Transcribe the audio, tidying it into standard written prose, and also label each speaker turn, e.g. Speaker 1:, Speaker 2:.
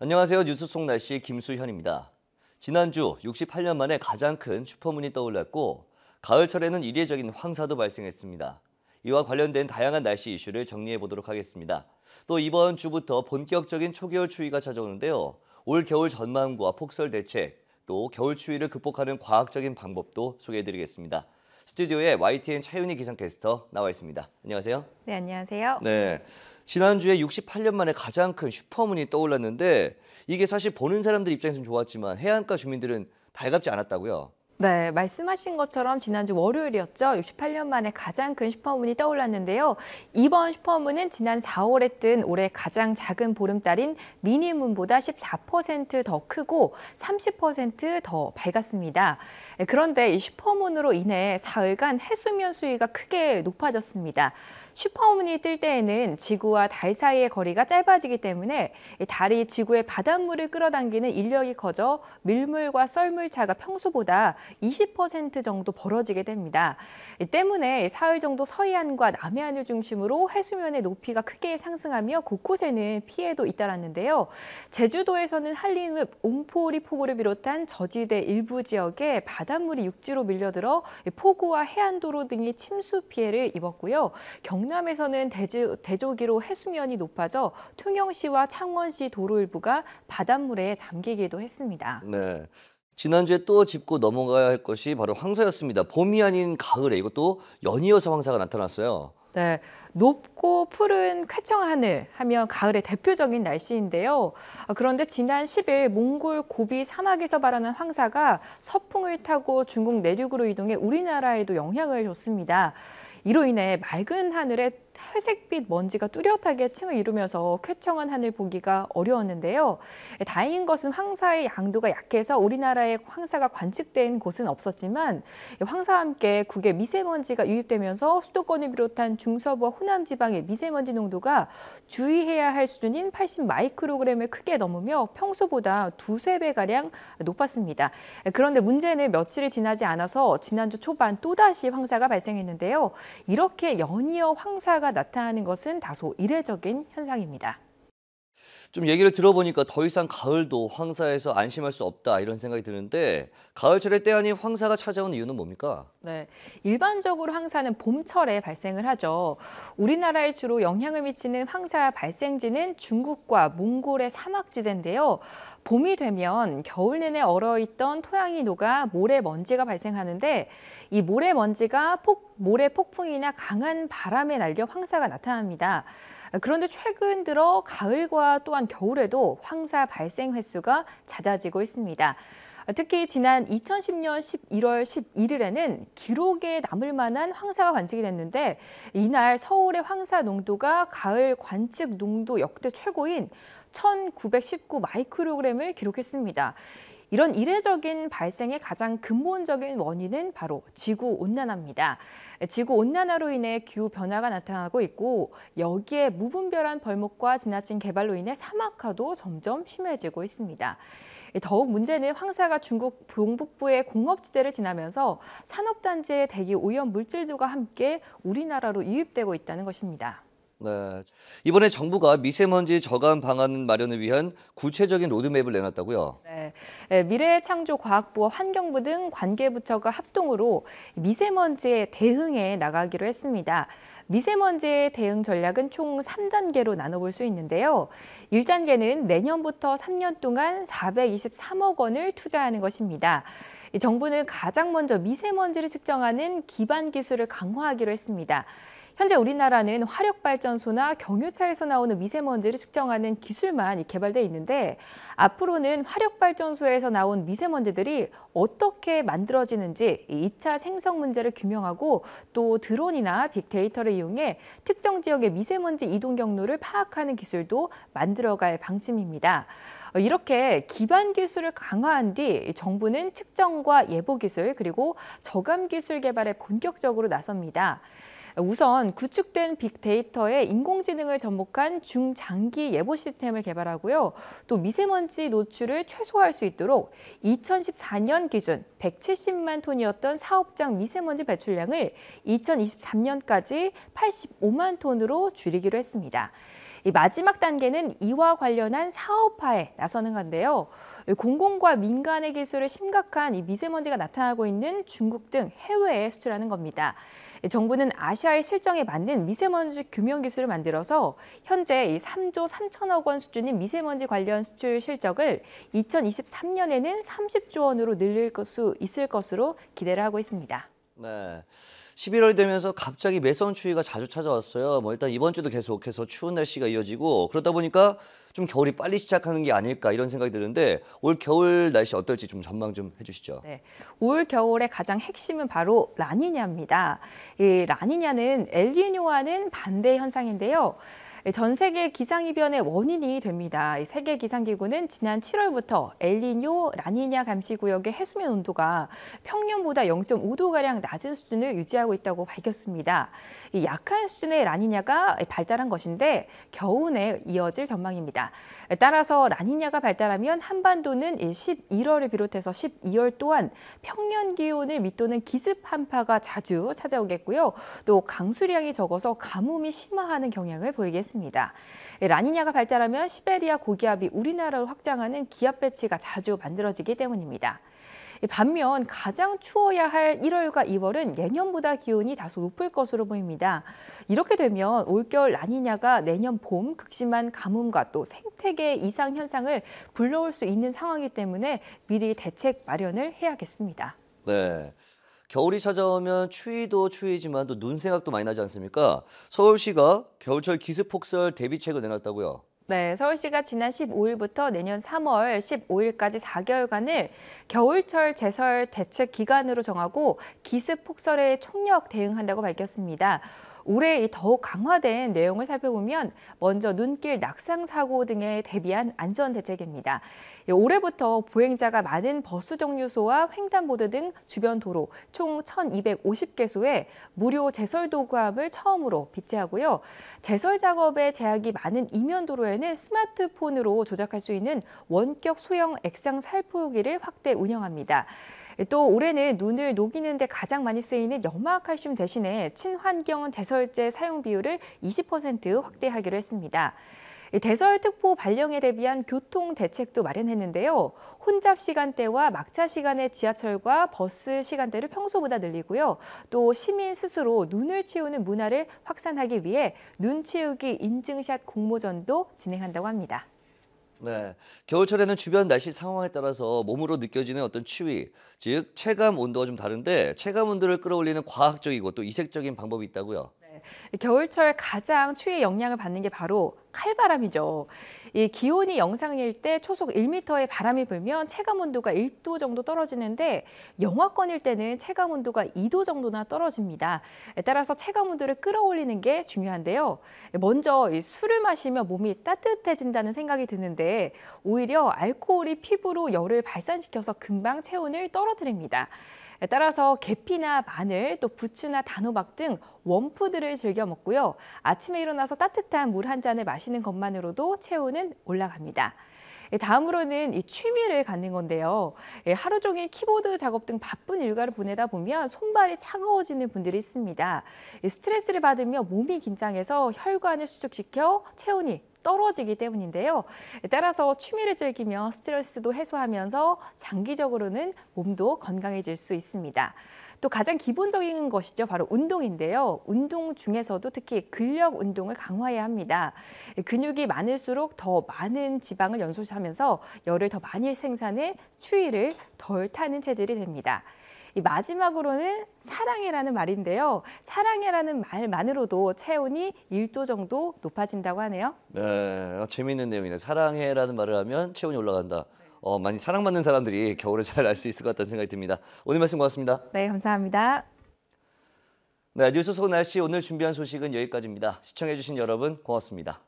Speaker 1: 안녕하세요. 뉴스 속 날씨 김수현입니다. 지난주 68년 만에 가장 큰 슈퍼문이 떠올랐고 가을철에는 이례적인 황사도 발생했습니다. 이와 관련된 다양한 날씨 이슈를 정리해 보도록 하겠습니다. 또 이번 주부터 본격적인 초겨울 추위가 찾아오는데요. 올 겨울 전망과 폭설 대책, 또 겨울 추위를 극복하는 과학적인 방법도 소개해 드리겠습니다. 스튜디오에 YTN 차윤희 기상캐스터 나와 있습니다. 안녕하세요.
Speaker 2: 네, 안녕하세요.
Speaker 1: 네, 지난주에 68년 만에 가장 큰 슈퍼문이 떠올랐는데 이게 사실 보는 사람들 입장에서는 좋았지만 해안가 주민들은 달갑지 않았다고요?
Speaker 2: 네, 말씀하신 것처럼 지난주 월요일이었죠. 68년 만에 가장 큰 슈퍼문이 떠올랐는데요. 이번 슈퍼문은 지난 4월에 뜬 올해 가장 작은 보름달인 미니문보다 14% 더 크고 30% 더 밝았습니다. 그런데 이 슈퍼문으로 인해 사흘간 해수면 수위가 크게 높아졌습니다. 슈퍼문이 뜰 때에는 지구와 달 사이의 거리가 짧아지기 때문에 달이 지구의 바닷물을 끌어당기는 인력이 커져 밀물과 썰물차가 평소보다 20% 정도 벌어지게 됩니다. 이 때문에 사흘 정도 서해안과 남해안을 중심으로 해수면의 높이가 크게 상승하며 곳곳에는 피해도 잇따랐는데요. 제주도에서는 한림읍, 옹포리 포구를 비롯한 저지대 일부 지역에 바닷물이 육지로 밀려들어 포구와 해안도로 등이 침수 피해를 입었고요. 경남에서는 대조기로 해수면이 높아져 통영시와 창원시 도로 일부가 바닷물에 잠기기도 했습니다.
Speaker 1: 네. 지난주에 또 짚고 넘어가야 할 것이 바로 황사였습니다. 봄이 아닌 가을에 이것도 연이어서 황사가 나타났어요.
Speaker 2: 네, 높고 푸른 쾌청 하늘 하면 가을의 대표적인 날씨인데요. 그런데 지난 10일 몽골 고비 사막에서 발현한 황사가 서풍을 타고 중국 내륙으로 이동해 우리나라에도 영향을 줬습니다. 이로 인해 맑은 하늘에 회색빛 먼지가 뚜렷하게 층을 이루면서 쾌청한 하늘 보기가 어려웠는데요. 다행인 것은 황사의 양도가 약해서 우리나라에 황사가 관측된 곳은 없었지만 황사와 함께 국외 미세먼지가 유입되면서 수도권을 비롯한 중서부와 호남 지방의 미세먼지 농도가 주의해야 할 수준인 80 마이크로그램을 크게 넘으며 평소보다 두세 배가량 높았습니다. 그런데 문제는 며칠이 지나지 않아서 지난주 초반 또다시 황사가 발생했는데요. 이렇게 연이어 황사가 나타나는 것은 다소 이례적인 현상입니다.
Speaker 1: 좀 얘기를 들어보니까 더 이상 가을도 황사에서 안심할 수 없다 이런 생각이 드는데 가을철에 때 아닌 황사가 찾아오는 이유는 뭡니까?
Speaker 2: 네, 일반적으로 황사는 봄철에 발생을 하죠. 우리나라에 주로 영향을 미치는 황사 발생지는 중국과 몽골의 사막지대인데요. 봄이 되면 겨울 내내 얼어있던 토양이 녹아 모래먼지가 발생하는데 이 모래먼지가 모래 폭풍이나 강한 바람에 날려 황사가 나타납니다. 그런데 최근 들어 가을과 또한 겨울에도 황사 발생 횟수가 잦아지고 있습니다. 특히 지난 2010년 11월 11일에는 기록에 남을 만한 황사가 관측이 됐는데 이날 서울의 황사 농도가 가을 관측 농도 역대 최고인 1919 마이크로그램을 기록했습니다. 이런 이례적인 발생의 가장 근본적인 원인은 바로 지구온난화입니다. 지구온난화로 인해 기후변화가 나타나고 있고 여기에 무분별한 벌목과 지나친 개발로 인해 사막화도 점점 심해지고 있습니다. 더욱 문제는 황사가 중국 동북부의 공업지대를 지나면서 산업단지의 대기 오염 물질들과 함께 우리나라로 유입되고 있다는 것입니다.
Speaker 1: 네, 이번에 정부가 미세먼지 저감 방안 마련을 위한 구체적인 로드맵을 내놨다고요?
Speaker 2: 네, 미래창조과학부와 환경부 등 관계부처가 합동으로 미세먼지에 대응해 나가기로 했습니다. 미세먼지의 대응 전략은 총 3단계로 나눠볼 수 있는데요. 1단계는 내년부터 3년 동안 423억 원을 투자하는 것입니다. 정부는 가장 먼저 미세먼지를 측정하는 기반 기술을 강화하기로 했습니다. 현재 우리나라는 화력발전소나 경유차에서 나오는 미세먼지를 측정하는 기술만 개발돼 있는데 앞으로는 화력발전소에서 나온 미세먼지들이 어떻게 만들어지는지 2차 생성 문제를 규명하고 또 드론이나 빅데이터를 이용해 특정 지역의 미세먼지 이동 경로를 파악하는 기술도 만들어갈 방침입니다. 이렇게 기반 기술을 강화한 뒤 정부는 측정과 예보 기술 그리고 저감 기술 개발에 본격적으로 나섭니다. 우선 구축된 빅데이터에 인공지능을 접목한 중장기 예보 시스템을 개발하고요. 또 미세먼지 노출을 최소화할 수 있도록 2014년 기준 170만 톤이었던 사업장 미세먼지 배출량을 2023년까지 85만 톤으로 줄이기로 했습니다. 이 마지막 단계는 이와 관련한 사업화에 나서는 건데요. 공공과 민간의 기술에 심각한 이 미세먼지가 나타나고 있는 중국 등 해외에 수출하는 겁니다. 정부는 아시아의 실정에 맞는 미세먼지 규명 기술을 만들어서 현재 이 3조 3천억 원 수준인 미세먼지 관련 수출 실적을 2023년에는 30조 원으로 늘릴 수 있을 것으로 기대를 하고 있습니다.
Speaker 1: 네. 11월이 되면서 갑자기 매서운 추위가 자주 찾아왔어요. 일단 이번 주도 계속해서 추운 날씨가 이어지고 그러다 보니까 좀 겨울이 빨리 시작하는 게 아닐까 이런 생각이 드는데 올 겨울 날씨 어떨지 좀 전망 좀 해주시죠.
Speaker 2: 네, 올 겨울의 가장 핵심은 바로 라니냐입니다. 이 라니냐는 엘니뇨와는 반대 현상인데요. 전 세계 기상이변의 원인이 됩니다. 세계기상기구는 지난 7월부터 엘니뇨, 라니냐 감시구역의 해수면 온도가 평년보다 0.5도가량 낮은 수준을 유지하고 있다고 밝혔습니다. 이 약한 수준의 라니냐가 발달한 것인데 겨우내 이어질 전망입니다. 따라서 라니냐가 발달하면 한반도는 11월을 비롯해서 12월 또한 평년 기온을 밑도는 기습 한파가 자주 찾아오겠고요. 또 강수량이 적어서 가뭄이 심화하는 경향을 보이겠습니다. 라니냐가 발달하면 시베리아 고기압이 우리나라로 확장하는 기압 배치가 자주 만들어지기 때문입니다. 반면 가장 추워야 할 1월과 2월은 예년보다 기온이 다소 높을 것으로 보입니다. 이렇게 되면 올겨울 라니냐가 내년 봄 극심한 가뭄과 또 생태계 이상 현상을 불러올 수 있는 상황이기 때문에 미리 대책 마련을 해야겠습니다.
Speaker 1: 네. 겨울이 찾아오면 추위도 추위지만 또 눈 생각도 많이 나지 않습니까? 서울시가 겨울철 기습폭설 대비책을 내놨다고요.
Speaker 2: 네, 서울시가 지난 15일부터 내년 3월 15일까지 4개월간을 겨울철 제설 대책 기간으로 정하고 기습 폭설에 총력 대응한다고 밝혔습니다. 올해 더욱 강화된 내용을 살펴보면 먼저 눈길 낙상 사고 등에 대비한 안전 대책입니다. 올해부터 보행자가 많은 버스 정류소와 횡단보도 등 주변 도로 총 1,250개소에 무료 제설 도구함을 처음으로 비치하고요. 제설 작업에 제약이 많은 이면 도로에는 스마트폰으로 조작할 수 있는 원격 소형 액상 살포기를 확대 운영합니다. 또 올해는 눈을 녹이는 데 가장 많이 쓰이는 염화칼슘 대신에 친환경 제설제 사용 비율을 20% 확대하기로 했습니다. 대설특보 발령에 대비한 교통 대책도 마련했는데요. 혼잡 시간대와 막차 시간의 지하철과 버스 시간대를 평소보다 늘리고요. 또 시민 스스로 눈을 치우는 문화를 확산하기 위해 눈 치우기 인증샷 공모전도 진행한다고 합니다.
Speaker 1: 네, 겨울철에는 주변 날씨 상황에 따라서 몸으로 느껴지는 어떤 추위, 즉 체감 온도가 좀 다른데 체감 온도를 끌어올리는 과학적이고 또 이색적인 방법이 있다고요.
Speaker 2: 겨울철 가장 추위의 영향을 받는 게 바로 칼바람이죠. 이 기온이 영상일 때 초속 1m의 바람이 불면 체감 온도가 1도 정도 떨어지는데 영하권일 때는 체감 온도가 2도 정도나 떨어집니다. 따라서 체감 온도를 끌어올리는 게 중요한데요. 먼저 술을 마시면 몸이 따뜻해진다는 생각이 드는데 오히려 알코올이 피부로 열을 발산시켜서 금방 체온을 떨어뜨립니다. 따라서 계피나 마늘, 또 부추나 단호박 등 원푸드를 즐겨 먹고요. 아침에 일어나서 따뜻한 물 한 잔을 마시는 것만으로도 체온은 올라갑니다. 다음으로는 이 취미를 갖는 건데요. 하루 종일 키보드 작업 등 바쁜 일과를 보내다 보면 손발이 차가워지는 분들이 있습니다. 스트레스를 받으며 몸이 긴장해서 혈관을 수축시켜 체온이 떨어지기 때문인데요. 따라서 취미를 즐기며 스트레스도 해소하면서 장기적으로는 몸도 건강해질 수 있습니다. 또 가장 기본적인 것이죠. 바로 운동인데요. 운동 중에서도 특히 근력 운동을 강화해야 합니다. 근육이 많을수록 더 많은 지방을 연소하면서 열을 더 많이 생산해 추위를 덜 타는 체질이 됩니다. 마지막으로는 사랑해라는 말인데요. 사랑해라는 말만으로도 체온이 1도 정도 높아진다고 하네요.
Speaker 1: 네, 재미있는 내용이네. 사랑해라는 말을 하면 체온이 올라간다. 많이 사랑받는 사람들이 겨울을 잘 알 수 있을 것 같다는 생각이 듭니다. 오늘 말씀 고맙습니다.
Speaker 2: 네, 감사합니다.
Speaker 1: 네, 뉴스 속 날씨 오늘 준비한 소식은 여기까지입니다. 시청해주신 여러분 고맙습니다.